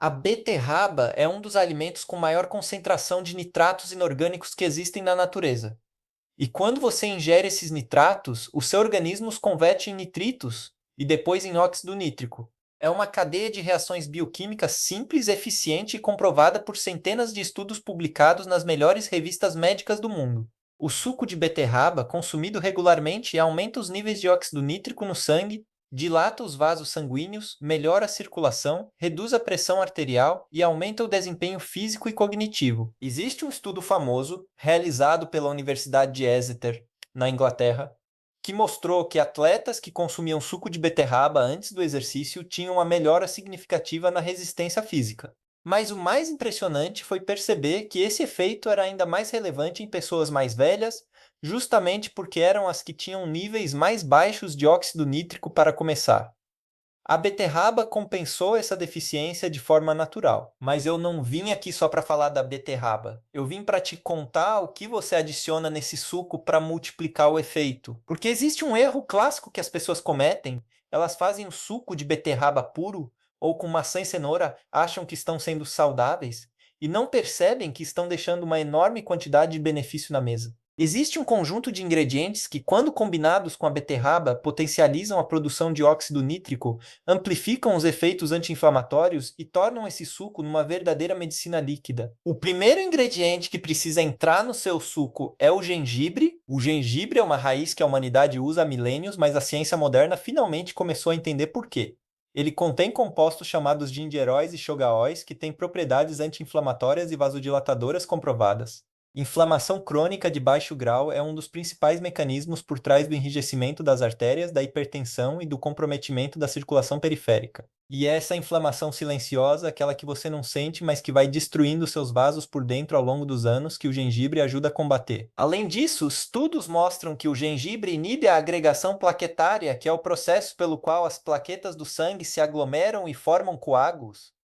A beterraba é um dos alimentos com maior concentração de nitratos inorgânicos que existem na natureza. E quando você ingere esses nitratos, o seu organismo os converte em nitritos e depois em óxido nítrico. É uma cadeia de reações bioquímicas simples, eficiente e comprovada por centenas de estudos publicados nas melhores revistas médicas do mundo. O suco de beterraba, consumido regularmente, aumenta os níveis de óxido nítrico no sangue, dilata os vasos sanguíneos, melhora a circulação, reduz a pressão arterial e aumenta o desempenho físico e cognitivo. Existe um estudo famoso, realizado pela Universidade de Exeter, na Inglaterra, que mostrou que atletas que consumiam suco de beterraba antes do exercício tinham uma melhora significativa na resistência física. Mas o mais impressionante foi perceber que esse efeito era ainda mais relevante em pessoas mais velhas, justamente porque eram as que tinham níveis mais baixos de óxido nítrico para começar. A beterraba compensou essa deficiência de forma natural, mas eu não vim aqui só para falar da beterraba. Eu vim para te contar o que você adiciona nesse suco para multiplicar o efeito. Porque existe um erro clássico que as pessoas cometem, elas fazem o suco de beterraba puro ou com maçã e cenoura, acham que estão sendo saudáveis e não percebem que estão deixando uma enorme quantidade de benefício na mesa. Existe um conjunto de ingredientes que, quando combinados com a beterraba, potencializam a produção de óxido nítrico, amplificam os efeitos anti-inflamatórios e tornam esse suco numa verdadeira medicina líquida. O primeiro ingrediente que precisa entrar no seu suco é o gengibre. O gengibre é uma raiz que a humanidade usa há milênios, mas a ciência moderna finalmente começou a entender por quê. Ele contém compostos chamados gingeróis e shogaóis que têm propriedades anti-inflamatórias e vasodilatadoras comprovadas. Inflamação crônica de baixo grau é um dos principais mecanismos por trás do enrijecimento das artérias, da hipertensão e do comprometimento da circulação periférica. E é essa inflamação silenciosa, aquela que você não sente, mas que vai destruindo seus vasos por dentro ao longo dos anos, que o gengibre ajuda a combater. Além disso, estudos mostram que o gengibre inibe a agregação plaquetária, que é o processo pelo qual as plaquetas do sangue se aglomeram e formam coágulos.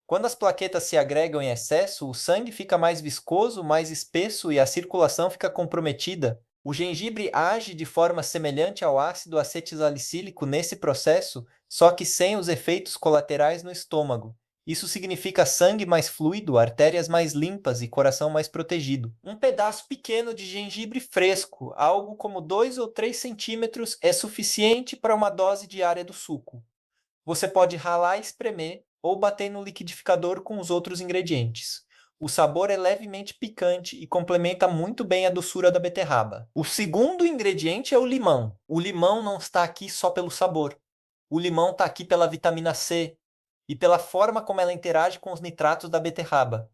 Quando as plaquetas se agregam em excesso, o sangue fica mais viscoso, mais espesso e a circulação fica comprometida. O gengibre age de forma semelhante ao ácido acetilsalicílico nesse processo, só que sem os efeitos colaterais no estômago. Isso significa sangue mais fluido, artérias mais limpas e coração mais protegido. Um pedaço pequeno de gengibre fresco, algo como 2 ou 3 centímetros, é suficiente para uma dose diária do suco. Você pode ralar e espremer ou bater no liquidificador com os outros ingredientes. O sabor é levemente picante e complementa muito bem a doçura da beterraba. O segundo ingrediente é o limão. O limão não está aqui só pelo sabor. O limão está aqui pela vitamina C e pela forma como ela interage com os nitratos da beterraba.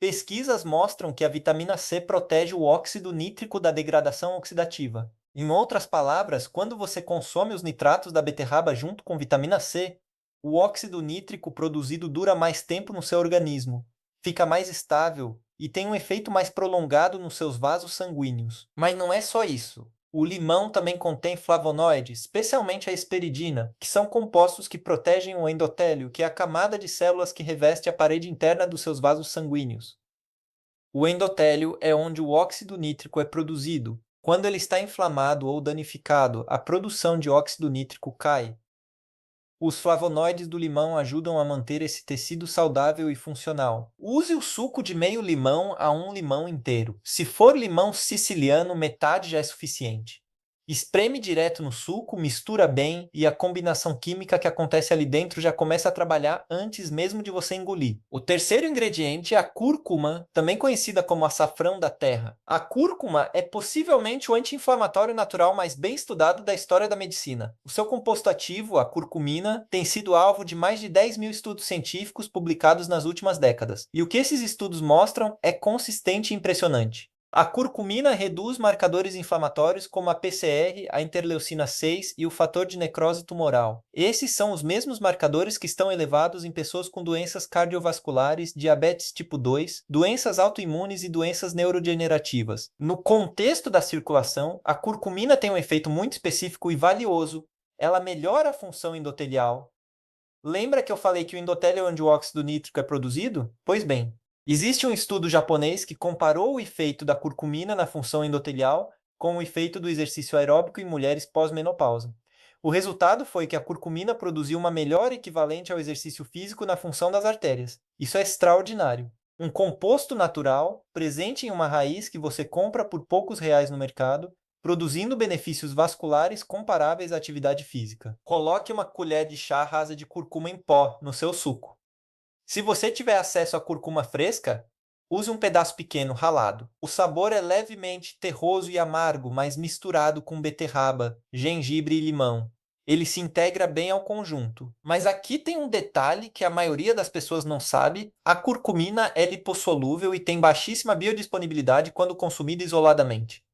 Pesquisas mostram que a vitamina C protege o óxido nítrico da degradação oxidativa. Em outras palavras, quando você consome os nitratos da beterraba junto com vitamina C, o óxido nítrico produzido dura mais tempo no seu organismo, fica mais estável e tem um efeito mais prolongado nos seus vasos sanguíneos. Mas não é só isso. O limão também contém flavonoides, especialmente a hesperidina, que são compostos que protegem o endotélio, que é a camada de células que reveste a parede interna dos seus vasos sanguíneos. O endotélio é onde o óxido nítrico é produzido. Quando ele está inflamado ou danificado, a produção de óxido nítrico cai. Os flavonoides do limão ajudam a manter esse tecido saudável e funcional. Use o suco de meio limão a um limão inteiro. Se for limão siciliano, metade já é suficiente. Espreme direto no suco, mistura bem e a combinação química que acontece ali dentro já começa a trabalhar antes mesmo de você engolir. O terceiro ingrediente é a cúrcuma, também conhecida como açafrão da terra. A cúrcuma é possivelmente o anti-inflamatório natural mais bem estudado da história da medicina. O seu composto ativo, a curcumina, tem sido alvo de mais de 10 mil estudos científicos publicados nas últimas décadas. E o que esses estudos mostram é consistente e impressionante. A curcumina reduz marcadores inflamatórios como a PCR, a interleucina 6 e o fator de necrose tumoral. Esses são os mesmos marcadores que estão elevados em pessoas com doenças cardiovasculares, diabetes tipo 2, doenças autoimunes e doenças neurodegenerativas. No contexto da circulação, a curcumina tem um efeito muito específico e valioso. Ela melhora a função endotelial. Lembra que eu falei que o endotélio é onde o óxido nítrico é produzido? Pois bem, existe um estudo japonês que comparou o efeito da curcumina na função endotelial com o efeito do exercício aeróbico em mulheres pós-menopausa. O resultado foi que a curcumina produziu uma melhora equivalente ao exercício físico na função das artérias. Isso é extraordinário. Um composto natural, presente em uma raiz que você compra por poucos reais no mercado, produzindo benefícios vasculares comparáveis à atividade física. Coloque uma colher de chá rasa de curcuma em pó no seu suco. Se você tiver acesso à curcuma fresca, use um pedaço pequeno ralado. O sabor é levemente terroso e amargo, mas misturado com beterraba, gengibre e limão. Ele se integra bem ao conjunto. Mas aqui tem um detalhe que a maioria das pessoas não sabe: a curcumina é lipossolúvel e tem baixíssima biodisponibilidade quando consumida isoladamente.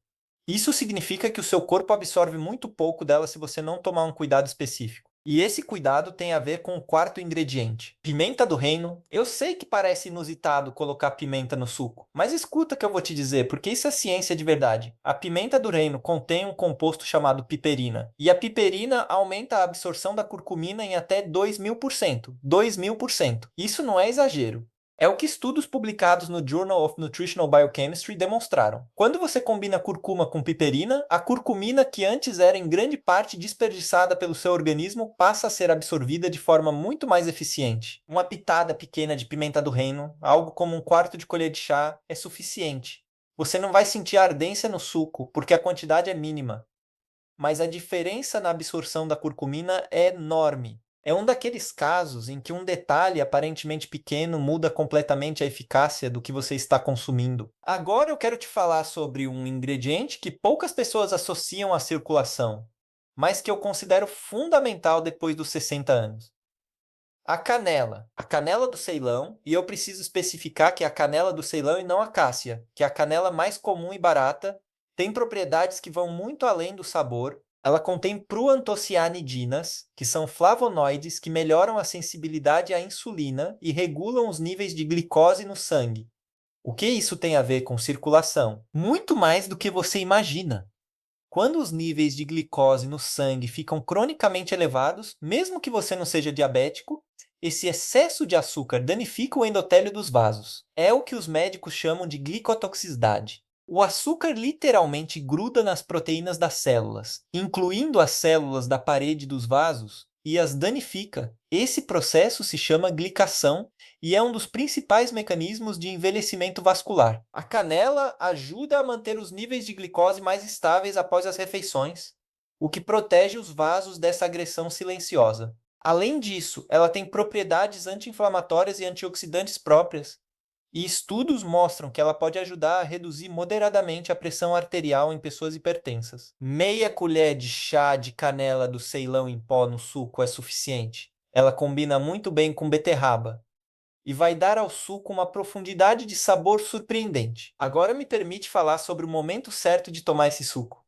Isso significa que o seu corpo absorve muito pouco dela se você não tomar um cuidado específico. E esse cuidado tem a ver com o quarto ingrediente, pimenta do reino. Eu sei que parece inusitado colocar pimenta no suco, mas escuta o que eu vou te dizer, porque isso é ciência de verdade. A pimenta do reino contém um composto chamado piperina, e a piperina aumenta a absorção da curcumina em até 2000%. 2000%. Isso não é exagero. É o que estudos publicados no Journal of Nutritional Biochemistry demonstraram. Quando você combina curcuma com piperina, a curcumina, que antes era em grande parte desperdiçada pelo seu organismo, passa a ser absorvida de forma muito mais eficiente. Uma pitada pequena de pimenta do reino, algo como um quarto de colher de chá, é suficiente. Você não vai sentir ardência no suco, porque a quantidade é mínima, mas a diferença na absorção da curcumina é enorme. É um daqueles casos em que um detalhe aparentemente pequeno muda completamente a eficácia do que você está consumindo. Agora eu quero te falar sobre um ingrediente que poucas pessoas associam à circulação, mas que eu considero fundamental depois dos 60 anos. A canela. A canela do Ceilão, e eu preciso especificar que é a canela do Ceilão e não a cássia, que é a canela mais comum e barata, tem propriedades que vão muito além do sabor. Ela contém proantocianidinas, que são flavonoides que melhoram a sensibilidade à insulina e regulam os níveis de glicose no sangue. O que isso tem a ver com circulação? Muito mais do que você imagina. Quando os níveis de glicose no sangue ficam cronicamente elevados, mesmo que você não seja diabético, esse excesso de açúcar danifica o endotélio dos vasos. É o que os médicos chamam de glicotoxicidade. O açúcar literalmente gruda nas proteínas das células, incluindo as células da parede dos vasos, e as danifica. Esse processo se chama glicação e é um dos principais mecanismos de envelhecimento vascular. A canela ajuda a manter os níveis de glicose mais estáveis após as refeições, o que protege os vasos dessa agressão silenciosa. Além disso, ela tem propriedades anti-inflamatórias e antioxidantes próprias, e estudos mostram que ela pode ajudar a reduzir moderadamente a pressão arterial em pessoas hipertensas. Meia colher de chá de canela do Ceilão em pó no suco é suficiente. Ela combina muito bem com beterraba e vai dar ao suco uma profundidade de sabor surpreendente. Agora me permite falar sobre o momento certo de tomar esse suco,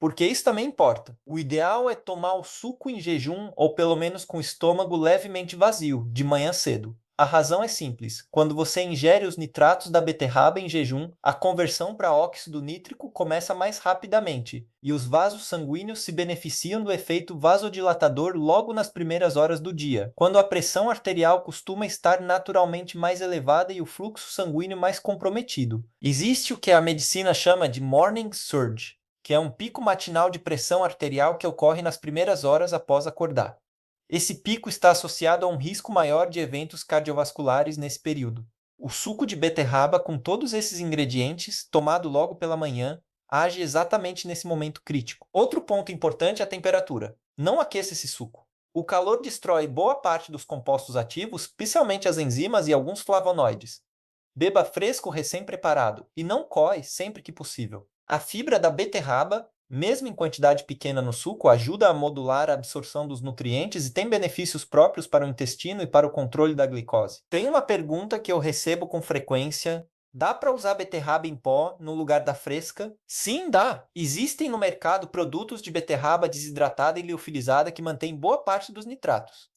porque isso também importa. O ideal é tomar o suco em jejum ou pelo menos com o estômago levemente vazio, de manhã cedo. A razão é simples. Quando você ingere os nitratos da beterraba em jejum, a conversão para óxido nítrico começa mais rapidamente, e os vasos sanguíneos se beneficiam do efeito vasodilatador logo nas primeiras horas do dia, quando a pressão arterial costuma estar naturalmente mais elevada e o fluxo sanguíneo mais comprometido. Existe o que a medicina chama de morning surge, que é um pico matinal de pressão arterial que ocorre nas primeiras horas após acordar. Esse pico está associado a um risco maior de eventos cardiovasculares nesse período. O suco de beterraba, com todos esses ingredientes, tomado logo pela manhã, age exatamente nesse momento crítico. Outro ponto importante é a temperatura. Não aqueça esse suco. O calor destrói boa parte dos compostos ativos, especialmente as enzimas e alguns flavonoides. Beba fresco recém-preparado e não coe sempre que possível. A fibra da beterraba, mesmo em quantidade pequena no suco, ajuda a modular a absorção dos nutrientes e tem benefícios próprios para o intestino e para o controle da glicose. Tem uma pergunta que eu recebo com frequência: dá para usar beterraba em pó no lugar da fresca? Sim, dá. Existem no mercado produtos de beterraba desidratada e liofilizada que mantêm boa parte dos nitratos.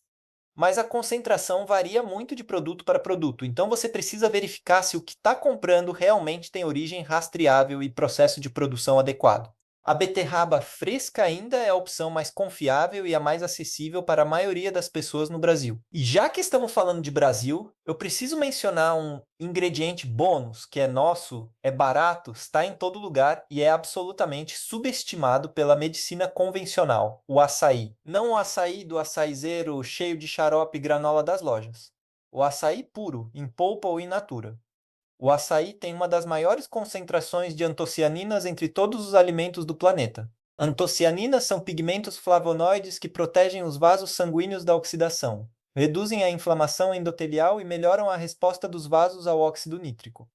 Mas a concentração varia muito de produto para produto, então você precisa verificar se o que está comprando realmente tem origem rastreável e processo de produção adequado. A beterraba fresca ainda é a opção mais confiável e a mais acessível para a maioria das pessoas no Brasil. E já que estamos falando de Brasil, eu preciso mencionar um ingrediente bônus que é nosso, é barato, está em todo lugar e é absolutamente subestimado pela medicina convencional, o açaí. Não o açaí do açaizeiro cheio de xarope e granola das lojas. O açaí puro, em polpa ou in natura. O açaí tem uma das maiores concentrações de antocianinas entre todos os alimentos do planeta. Antocianinas são pigmentos flavonoides que protegem os vasos sanguíneos da oxidação, reduzem a inflamação endotelial e melhoram a resposta dos vasos ao óxido nítrico.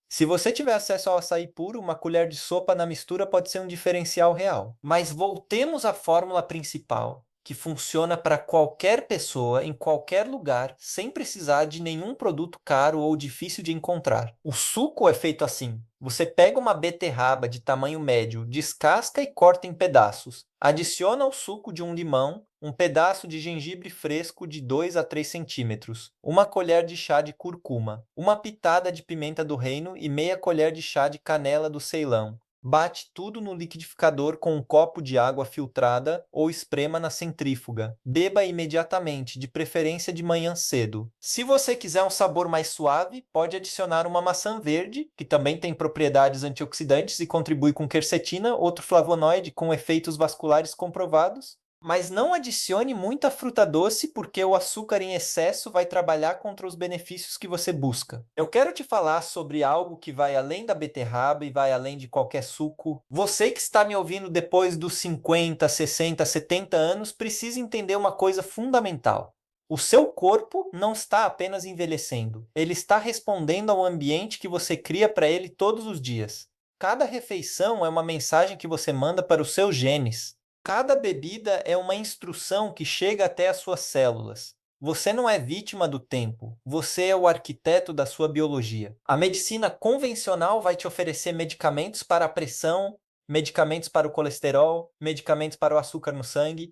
Se você tiver acesso ao açaí puro, uma colher de sopa na mistura pode ser um diferencial real. Mas voltemos à fórmula principal, que funciona para qualquer pessoa, em qualquer lugar, sem precisar de nenhum produto caro ou difícil de encontrar. O suco é feito assim. Você pega uma beterraba de tamanho médio, descasca e corta em pedaços. Adiciona ao suco de um limão um pedaço de gengibre fresco de 2 a 3 centímetros, uma colher de chá de curcuma, uma pitada de pimenta do reino e meia colher de chá de canela do Ceilão. Bate tudo no liquidificador com um copo de água filtrada ou esprema na centrífuga. Beba imediatamente, de preferência de manhã cedo. Se você quiser um sabor mais suave, pode adicionar uma maçã verde, que também tem propriedades antioxidantes e contribui com quercetina, outro flavonoide com efeitos vasculares comprovados. Mas não adicione muita fruta doce, porque o açúcar em excesso vai trabalhar contra os benefícios que você busca. Eu quero te falar sobre algo que vai além da beterraba e vai além de qualquer suco. Você que está me ouvindo depois dos 50, 60, 70 anos, precisa entender uma coisa fundamental. O seu corpo não está apenas envelhecendo, ele está respondendo ao ambiente que você cria para ele todos os dias. Cada refeição é uma mensagem que você manda para os seus genes. Cada bebida é uma instrução que chega até as suas células. Você não é vítima do tempo, você é o arquiteto da sua biologia. A medicina convencional vai te oferecer medicamentos para a pressão, medicamentos para o colesterol, medicamentos para o açúcar no sangue.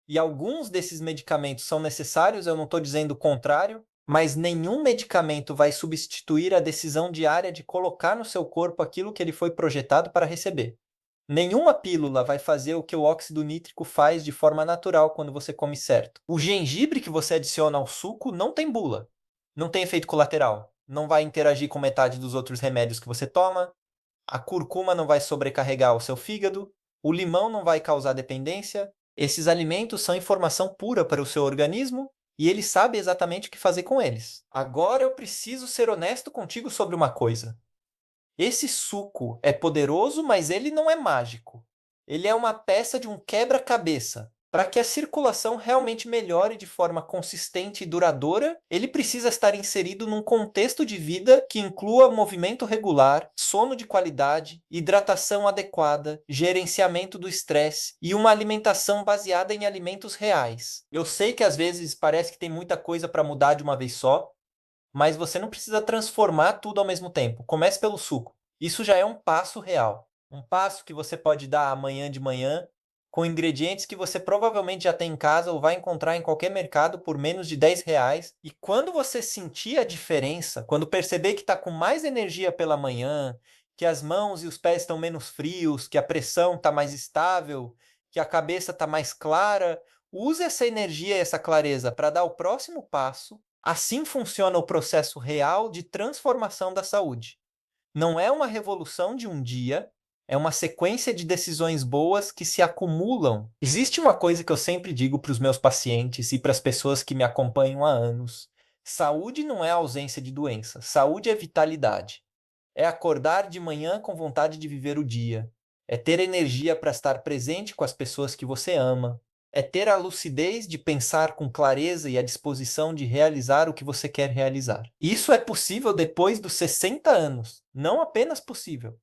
E alguns desses medicamentos são necessários, eu não estou dizendo o contrário, mas nenhum medicamento vai substituir a decisão diária de colocar no seu corpo aquilo que ele foi projetado para receber. Nenhuma pílula vai fazer o que o óxido nítrico faz de forma natural quando você come certo. O gengibre que você adiciona ao suco não tem bula, não tem efeito colateral, não vai interagir com metade dos outros remédios que você toma, a curcuma não vai sobrecarregar o seu fígado, o limão não vai causar dependência. Esses alimentos são informação pura para o seu organismo e ele sabe exatamente o que fazer com eles. Agora eu preciso ser honesto contigo sobre uma coisa. Esse suco é poderoso, mas ele não é mágico. Ele é uma peça de um quebra-cabeça. Para que a circulação realmente melhore de forma consistente e duradoura, ele precisa estar inserido num contexto de vida que inclua movimento regular, sono de qualidade, hidratação adequada, gerenciamento do estresse e uma alimentação baseada em alimentos reais. Eu sei que às vezes parece que tem muita coisa para mudar de uma vez só, mas você não precisa transformar tudo ao mesmo tempo. Comece pelo suco. Isso já é um passo real. Um passo que você pode dar amanhã de manhã, com ingredientes que você provavelmente já tem em casa ou vai encontrar em qualquer mercado por menos de R$ 10. E quando você sentir a diferença, quando perceber que está com mais energia pela manhã, que as mãos e os pés estão menos frios, que a pressão está mais estável, que a cabeça está mais clara, use essa energia e essa clareza para dar o próximo passo. Assim funciona o processo real de transformação da saúde. Não é uma revolução de um dia, é uma sequência de decisões boas que se acumulam. Existe uma coisa que eu sempre digo para os meus pacientes e para as pessoas que me acompanham há anos: saúde não é ausência de doença, saúde é vitalidade. É acordar de manhã com vontade de viver o dia. É ter energia para estar presente com as pessoas que você ama. É ter a lucidez de pensar com clareza e a disposição de realizar o que você quer realizar. Isso é possível depois dos 60 anos. Não apenas possível.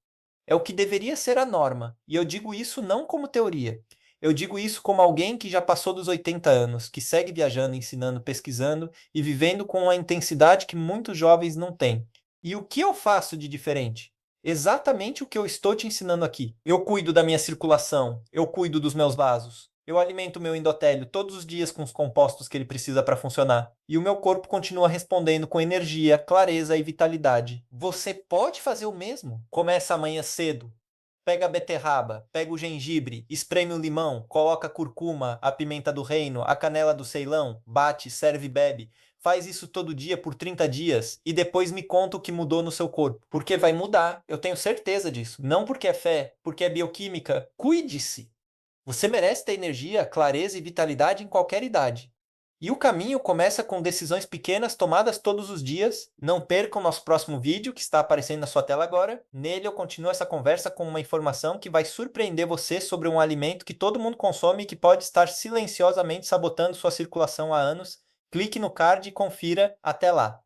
É o que deveria ser a norma. E eu digo isso não como teoria. Eu digo isso como alguém que já passou dos 80 anos, que segue viajando, ensinando, pesquisando e vivendo com a intensidade que muitos jovens não têm. E o que eu faço de diferente? Exatamente o que eu estou te ensinando aqui. Eu cuido da minha circulação, eu cuido dos meus vasos, eu alimento o meu endotélio todos os dias com os compostos que ele precisa para funcionar. E o meu corpo continua respondendo com energia, clareza e vitalidade. Você pode fazer o mesmo. Começa amanhã cedo. Pega a beterraba, pega o gengibre, espreme o limão, coloca a curcuma, a pimenta do reino, a canela do Ceilão, bate, serve e bebe. Faz isso todo dia por 30 dias e depois me conta o que mudou no seu corpo. Porque vai mudar, eu tenho certeza disso. Não porque é fé, porque é bioquímica. Cuide-se! Você merece ter energia, clareza e vitalidade em qualquer idade. E o caminho começa com decisões pequenas tomadas todos os dias. Não perca o nosso próximo vídeo que está aparecendo na sua tela agora. Nele eu continuo essa conversa com uma informação que vai surpreender você sobre um alimento que todo mundo consome e que pode estar silenciosamente sabotando sua circulação há anos. Clique no card e confira. Até lá!